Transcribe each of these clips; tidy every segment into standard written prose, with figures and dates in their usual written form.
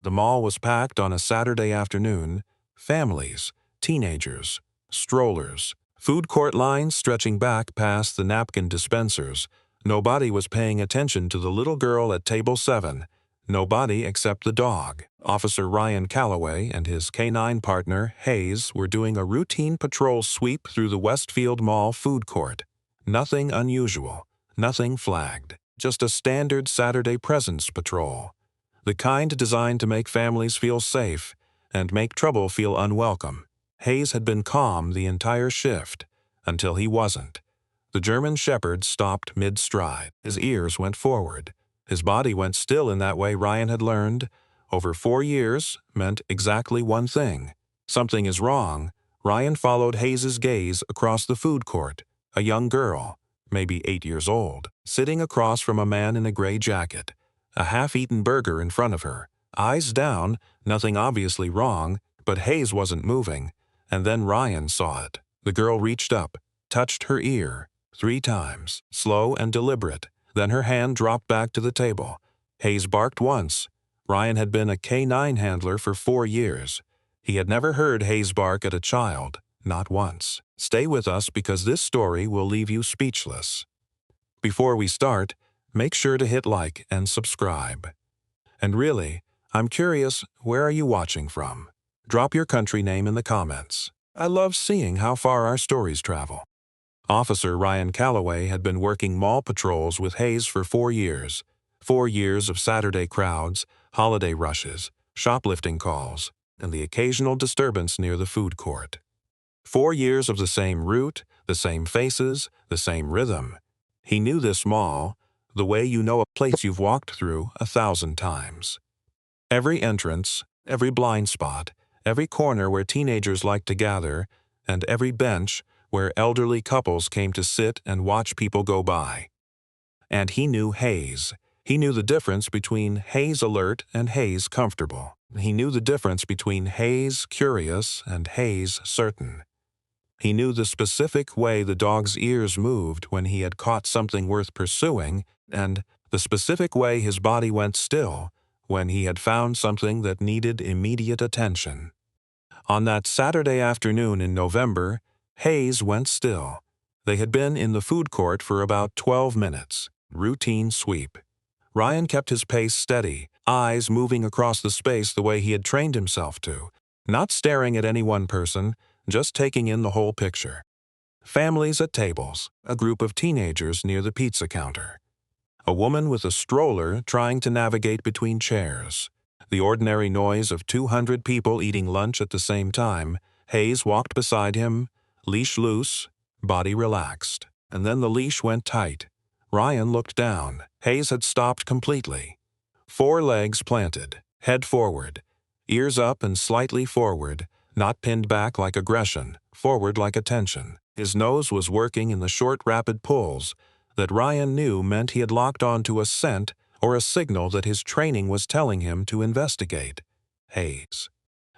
The mall was packed on a Saturday afternoon. Families, teenagers, strollers, food court lines stretching back past the napkin dispensers. Nobody was paying attention to the little girl at table 7. Nobody except the dog. Officer Ryan Calloway and his canine partner, Hayes, were doing a routine patrol sweep through the Westfield Mall food court. Nothing unusual, nothing flagged, just a standard Saturday presence patrol. The kind designed to make families feel safe and make trouble feel unwelcome. Hayes had been calm the entire shift, until he wasn't. The German Shepherd stopped mid-stride. His ears went forward. His body went still in that way Ryan had learned. Over 4 years meant exactly one thing. Something is wrong. Ryan followed Hayes's gaze across the food court. A young girl, maybe 8 years old, sitting across from a man in a gray jacket. A half-eaten burger in front of her. Eyes down, nothing obviously wrong, but Hayes wasn't moving. And then Ryan saw it. The girl reached up, touched her ear 3 times, slow and deliberate. Then her hand dropped back to the table. Hayes barked once. Ryan had been a K9 handler for 4 years. He had never heard Hayes bark at a child, not once. Stay with us because this story will leave you speechless. Before we start, make sure to hit like and subscribe. And really, I'm curious, where are you watching from? Drop your country name in the comments. I love seeing how far our stories travel. Officer Ryan Calloway had been working mall patrols with Hayes for 4 years. 4 years of Saturday crowds, holiday rushes, shoplifting calls, and the occasional disturbance near the food court. 4 years of the same route, the same faces, the same rhythm. He knew this mall, the way you know a place you've walked through 1,000 times. Every entrance, every blind spot, every corner where teenagers like to gather, and every bench where elderly couples came to sit and watch people go by. And he knew Hayes. He knew the difference between Hayes alert and Hayes comfortable. He knew the difference between Hayes curious and Hayes certain. He knew the specific way the dog's ears moved when he had caught something worth pursuing, and the specific way his body went still when he had found something that needed immediate attention. On that Saturday afternoon in November, Hayes went still. They had been in the food court for about 12 minutes. Routine sweep. Ryan kept his pace steady, eyes moving across the space the way he had trained himself to, not staring at any one person, just taking in the whole picture. Families at tables, a group of teenagers near the pizza counter. A woman with a stroller trying to navigate between chairs. The ordinary noise of 200 people eating lunch at the same time. Hayes walked beside him, leash loose, body relaxed. And then the leash went tight. Ryan looked down. Hayes had stopped completely. 4 legs planted, head forward, ears up and slightly forward, not pinned back like aggression, forward like attention. His nose was working in the short, rapid pulls that Ryan knew meant he had locked onto a scent or a signal that his training was telling him to investigate. Hayes.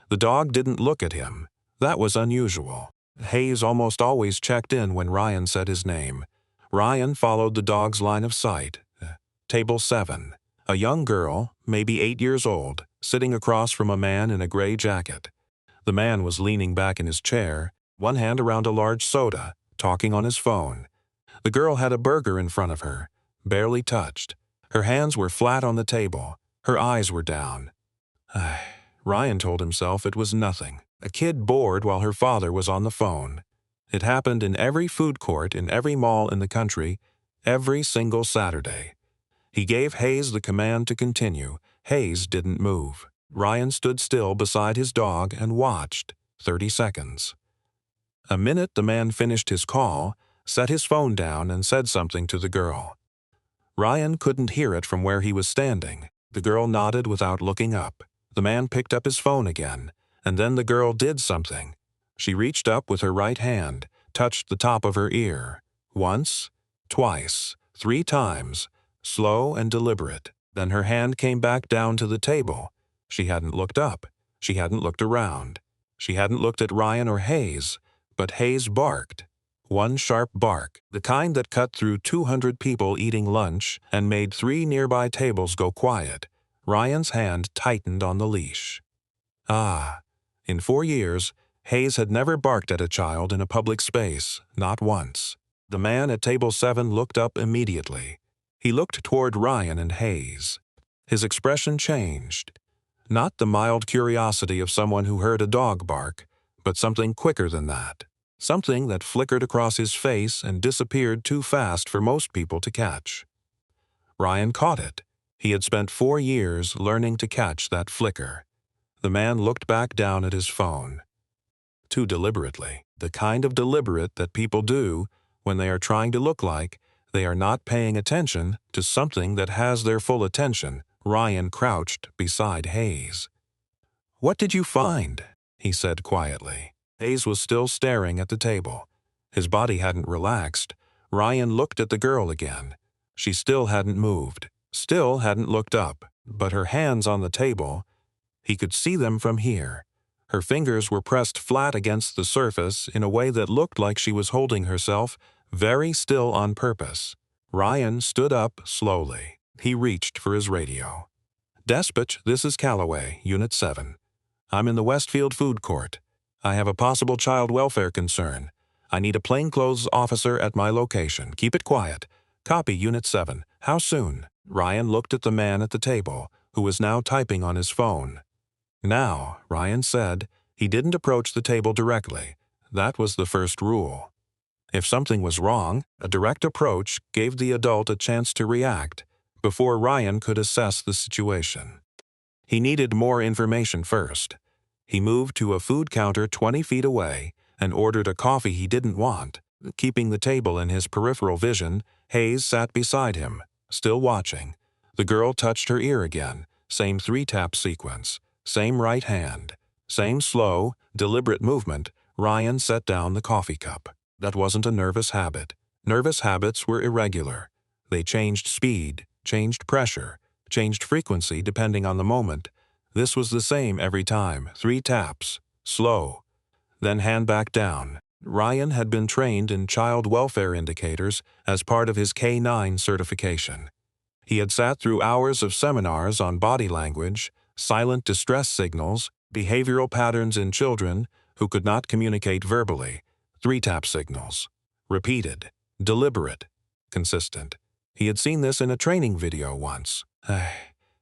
The dog didn't look at him. That was unusual. Hayes almost always checked in when Ryan said his name. Ryan followed the dog's line of sight. Table 7. A young girl, maybe 8 years old, sitting across from a man in a gray jacket. The man was leaning back in his chair, one hand around a large soda, talking on his phone. The girl had a burger in front of her, barely touched. Her hands were flat on the table. Her eyes were down. Ryan told himself it was nothing. A kid bored while her father was on the phone. It happened in every food court in every mall in the country, every single Saturday. He gave Hayes the command to continue. Hayes didn't move. Ryan stood still beside his dog and watched. 30 seconds. A minute the man finished his call, set his phone down and said something to the girl. Ryan couldn't hear it from where he was standing. The girl nodded without looking up. The man picked up his phone again, and then the girl did something. She reached up with her right hand, touched the top of her ear. Once, twice, 3 times, slow and deliberate. Then her hand came back down to the table. She hadn't looked up. She hadn't looked around. She hadn't looked at Ryan or Hayes, but Hayes barked. One sharp bark, the kind that cut through 200 people eating lunch and made 3 nearby tables go quiet. Ryan's hand tightened on the leash. Ah, in 4 years, Hayes had never barked at a child in a public space, not once. The man at table 7 looked up immediately. He looked toward Ryan and Hayes. His expression changed. Not the mild curiosity of someone who heard a dog bark, but something quicker than that. Something that flickered across his face and disappeared too fast for most people to catch. Ryan caught it. He had spent 4 years learning to catch that flicker. The man looked back down at his phone. Too deliberately. The kind of deliberate that people do when they are trying to look like they are not paying attention to something that has their full attention. Ryan crouched beside Hayes. "What did you find?" he said quietly. Hayes was still staring at the table. His body hadn't relaxed. Ryan looked at the girl again. She still hadn't moved, still hadn't looked up, but her hands on the table, he could see them from here. Her fingers were pressed flat against the surface in a way that looked like she was holding herself very still on purpose. Ryan stood up slowly. He reached for his radio. "Despatch, this is Callaway, Unit 7. I'm in the Westfield Food Court. I have a possible child welfare concern. I need a plainclothes officer at my location. Keep it quiet. Copy, Unit 7. How soon?" Ryan looked at the man at the table, who was now typing on his phone. Now, Ryan said, he didn't approach the table directly. That was the first rule. If something was wrong, a direct approach gave the adult a chance to react before Ryan could assess the situation. He needed more information first. He moved to a food counter 20 feet away and ordered a coffee he didn't want. Keeping the table in his peripheral vision, Hayes sat beside him, still watching. The girl touched her ear again, same 3-tap sequence, same right hand, same slow, deliberate movement. Ryan set down the coffee cup. That wasn't a nervous habit. Nervous habits were irregular. They changed speed, changed pressure, changed frequency depending on the moment. This was the same every time, 3 taps, slow. Then hand back down. Ryan had been trained in child welfare indicators as part of his K-9 certification. He had sat through hours of seminars on body language, silent distress signals, behavioral patterns in children who could not communicate verbally, 3-tap signals. Repeated, deliberate, consistent. He had seen this in a training video once.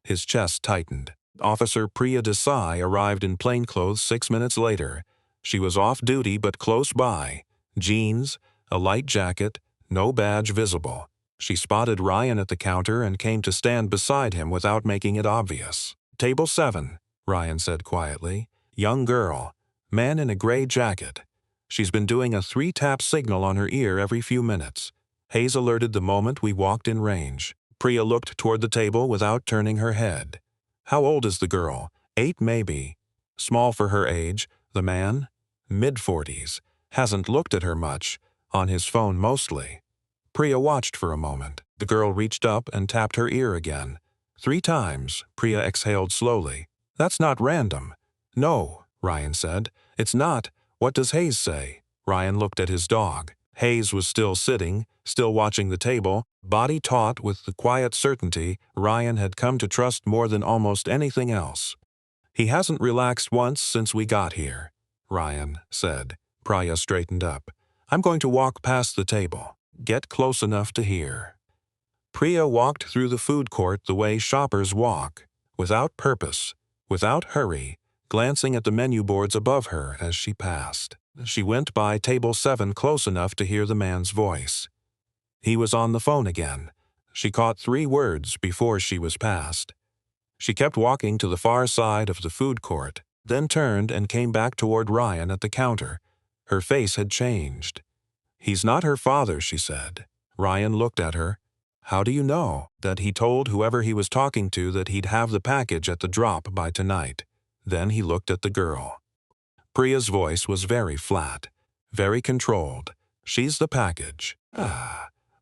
His chest tightened. Officer Priya Desai arrived in plainclothes 6 minutes later. She was off duty but close by. Jeans, a light jacket, no badge visible. She spotted Ryan at the counter and came to stand beside him without making it obvious. "Table 7, Ryan said quietly. "Young girl, man in a gray jacket. She's been doing a 3-tap signal on her ear every few minutes. Hayes alerted the moment we walked in range." Priya looked toward the table without turning her head. "How old is the girl?" 8 maybe. "Small for her age." The man? Mid-40s. Hasn't looked at her much. On his phone mostly. Priya watched for a moment. The girl reached up and tapped her ear again. 3 times. Priya exhaled slowly. "That's not random." "No," Ryan said. "It's not. What does Hayes say?" Ryan looked at his dog. Hayes was still sitting, still watching the table, body taut with the quiet certainty Ryan had come to trust more than almost anything else. "He hasn't relaxed once since we got here," Ryan said. Priya straightened up. "I'm going to walk past the table. Get close enough to hear." Priya walked through the food court the way shoppers walk, without purpose, without hurry, glancing at the menu boards above her as she passed. She went by table 7 close enough to hear the man's voice. He was on the phone again. She caught 3 words before she was past. She kept walking to the far side of the food court, then turned and came back toward Ryan at the counter. Her face had changed. "He's not her father," she said. Ryan looked at her. "How do you know?" "That he told whoever he was talking to that he'd have the package at the drop by tonight." Then he looked at the girl. Priya's voice was very flat, very controlled. "She's the package."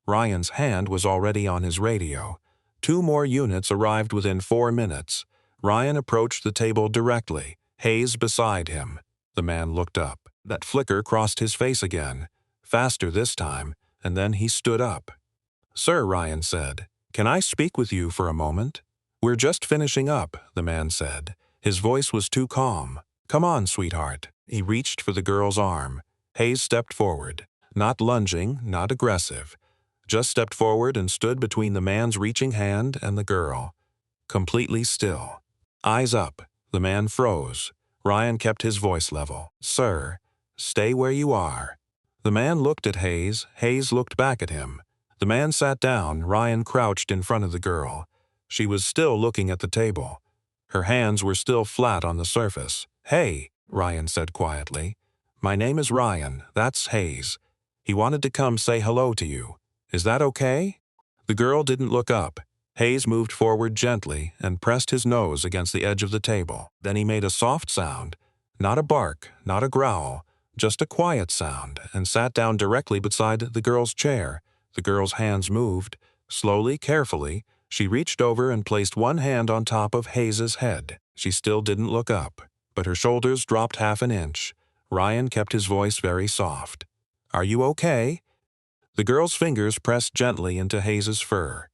Ryan's hand was already on his radio. 2 more units arrived within 4 minutes. Ryan approached the table directly, Hayes beside him. The man looked up. That flicker crossed his face again, faster this time, and then he stood up. "Sir," Ryan said, "can I speak with you for a moment?" "We're just finishing up," the man said. His voice was too calm. "Come on, sweetheart." He reached for the girl's arm. Hayes stepped forward. Not lunging, not aggressive. Just stepped forward and stood between the man's reaching hand and the girl. Completely still. Eyes up. The man froze. Ryan kept his voice level. "Sir, stay where you are." The man looked at Hayes. Hayes looked back at him. The man sat down. Ryan crouched in front of the girl. She was still looking at the table. Her hands were still flat on the surface. "Hey," Ryan said quietly. "My name is Ryan. That's Hayes. He wanted to come say hello to you. Is that okay?" The girl didn't look up. Hayes moved forward gently and pressed his nose against the edge of the table. Then he made a soft sound, not a bark, not a growl, just a quiet sound, and sat down directly beside the girl's chair. The girl's hands moved. Slowly, carefully, she reached over and placed one hand on top of Hayes's head. She still didn't look up, but her shoulders dropped half an inch. Ryan kept his voice very soft. "Are you okay?" The girl's fingers pressed gently into Hayes's fur.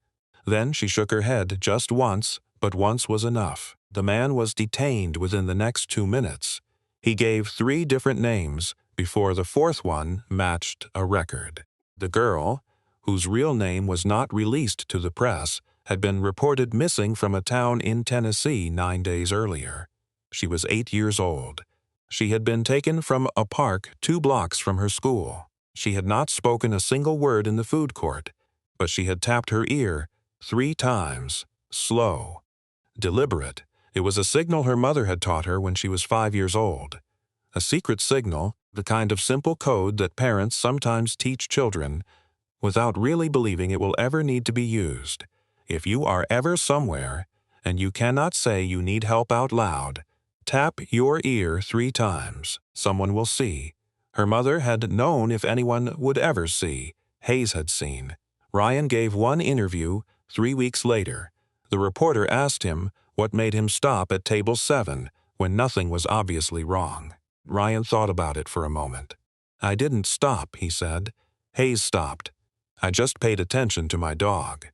Then she shook her head just once, but once was enough. The man was detained within the next 2 minutes. He gave 3 different names before the 4th one matched a record. The girl, whose real name was not released to the press, had been reported missing from a town in Tennessee 9 days earlier. She was 8 years old. She had been taken from a park 2 blocks from her school. She had not spoken a single word in the food court, but she had tapped her ear 3 times, slow, deliberate. It was a signal her mother had taught her when she was 5 years old. A secret signal, the kind of simple code that parents sometimes teach children without really believing it will ever need to be used. If you are ever somewhere and you cannot say you need help out loud, tap your ear 3 times. Someone will see. Her mother had known if anyone would ever see. Hayes had seen. Ryan gave one interview 3 weeks later. The reporter asked him what made him stop at table 7 when nothing was obviously wrong. Ryan thought about it for a moment. "I didn't stop," he said. "Hayes stopped. I just paid attention to my dog."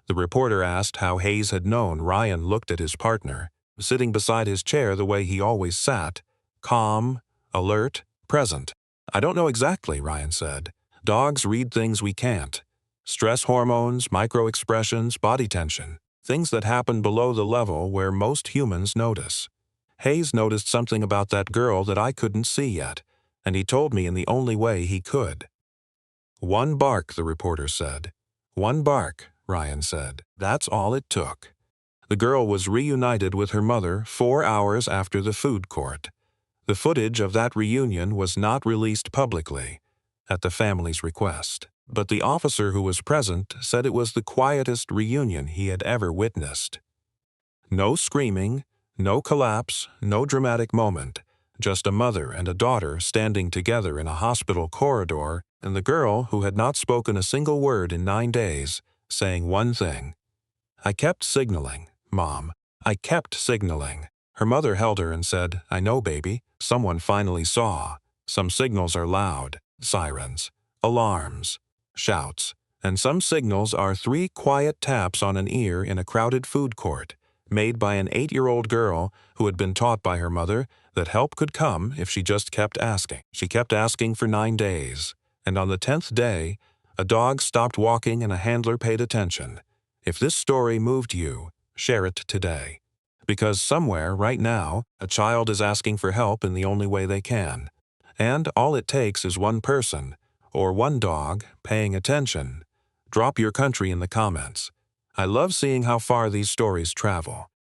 The reporter asked how Hayes had known. Ryan looked at his partner, sitting beside his chair the way he always sat, calm, alert, present. "I don't know exactly," Ryan said. "Dogs read things we can't. Stress hormones, micro-expressions, body tension. Things that happen below the level where most humans notice. Hayes noticed something about that girl that I couldn't see yet, and he told me in the only way he could." "1 bark," the reporter said. "1 bark," Ryan said. "That's all it took." The girl was reunited with her mother 4 hours after the food court. The footage of that reunion was not released publicly, at the family's request. But the officer who was present said it was the quietest reunion he had ever witnessed. No screaming, no collapse, no dramatic moment, just a mother and a daughter standing together in a hospital corridor, and the girl, who had not spoken a single word in 9 days, saying one thing. "I kept signaling, Mom. I kept signaling." Her mother held her and said, "I know, baby. Someone finally saw. Some signals are loud, sirens, alarms, shouts, and some signals are 3 quiet taps on an ear in a crowded food court, made by an 8-year-old girl who had been taught by her mother that help could come if she just kept asking. She kept asking for 9 days, and on the 10th day, a dog stopped walking and a handler paid attention. If this story moved you, share it today. Because somewhere, right now, a child is asking for help in the only way they can. And all it takes is one person, or one dog, paying attention. Drop your country in the comments. I love seeing how far these stories travel.